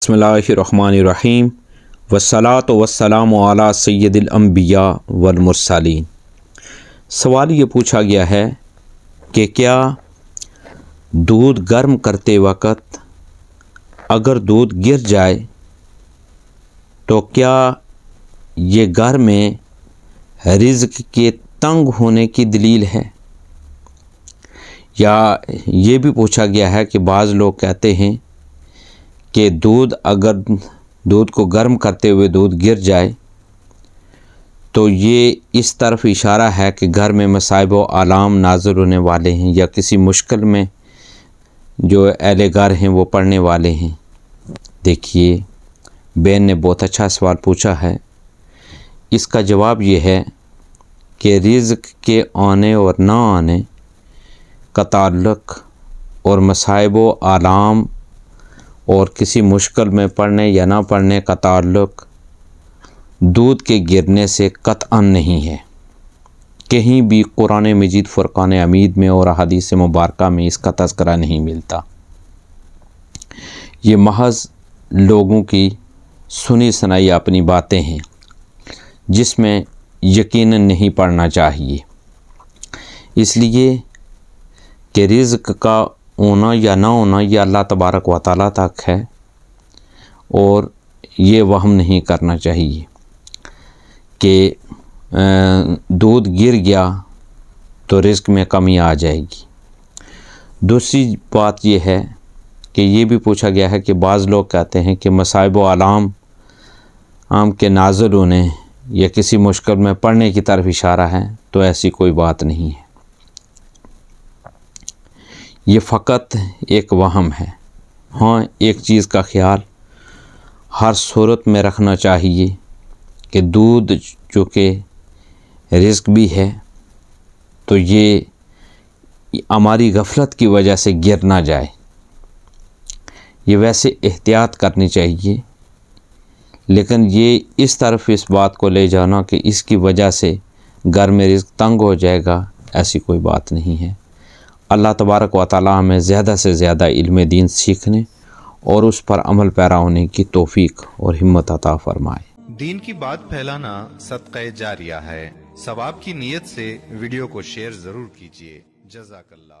बिस्मिल्लाहिर्रहमानिर्रहीम वस्सलातु वस्सलामु अला सय्यदिल अंबिया वल मुरसलीन। सवाल ये पूछा गया है कि क्या दूध गर्म करते वक़्त अगर दूध गिर जाए तो क्या ये घर में रिज़्क़ के तंग होने की दलील है? या ये भी पूछा गया है कि बाज़ लोग कहते हैं कि अगर दूध को गर्म करते हुए दूध गिर जाए तो ये इस तरफ इशारा है कि घर में मसाइब व आलाम नाज़िल होने वाले हैं या किसी मुश्किल में जो अहले घर हैं वो पड़ने वाले हैं। देखिए, बहन ने बहुत अच्छा सवाल पूछा है। इसका जवाब ये है कि रिज़्क़ के आने और ना आने का ताल्लुक़ और मसाइब व आलाम और किसी मुश्किल में पड़ने या ना पड़ने का ताल्लुक़ दूध के गिरने से क़त्अन नहीं है। कहीं भी कुरान मजीद फ़ुरक़ान हमीद में और हदीस मुबारका में इसका तज़किरा नहीं मिलता। ये महज़ लोगों की सुनी सुनाई अपनी बातें हैं जिसमें यकीनन नहीं पड़ना चाहिए। इसलिए कि रिज़्क़ का होना या ना होना ये अल्लाह तबारक व तआला तक है और ये वहम नहीं करना चाहिए कि दूध गिर गया तो रिज़्क़ में कमी आ जाएगी। दूसरी बात ये है कि ये भी पूछा गया है कि बाज़ लोग कहते हैं कि मसाइब व आलाम के नाज़िल होने या किसी मुश्किल में पड़ने की तरफ इशारा है, तो ऐसी कोई बात नहीं है। ये फ़कत एक वहम है। हाँ, एक चीज़ का ख़्याल हर सूरत में रखना चाहिए कि दूध चूँकि रिज़्क़ भी है तो ये हमारी गफलत की वजह से गिर ना जाए। ये वैसे एहतियात करनी चाहिए, लेकिन ये इस तरफ इस बात को ले जाना कि इसकी वजह से घर में रिज़्क़ तंग हो जाएगा, ऐसी कोई बात नहीं है। अल्लाह तबारक व तआला हमें ज़्यादा से ज़्यादा इल्म दीन सीखने और उस पर अमल पैरा होने की तौफीक और हिम्मत अता फरमाए। दीन की बात फैलाना सदक़ा जारिया है। सवाब की नीयत से वीडियो को शेयर ज़रूर कीजिए। जज़ाकल्लाह।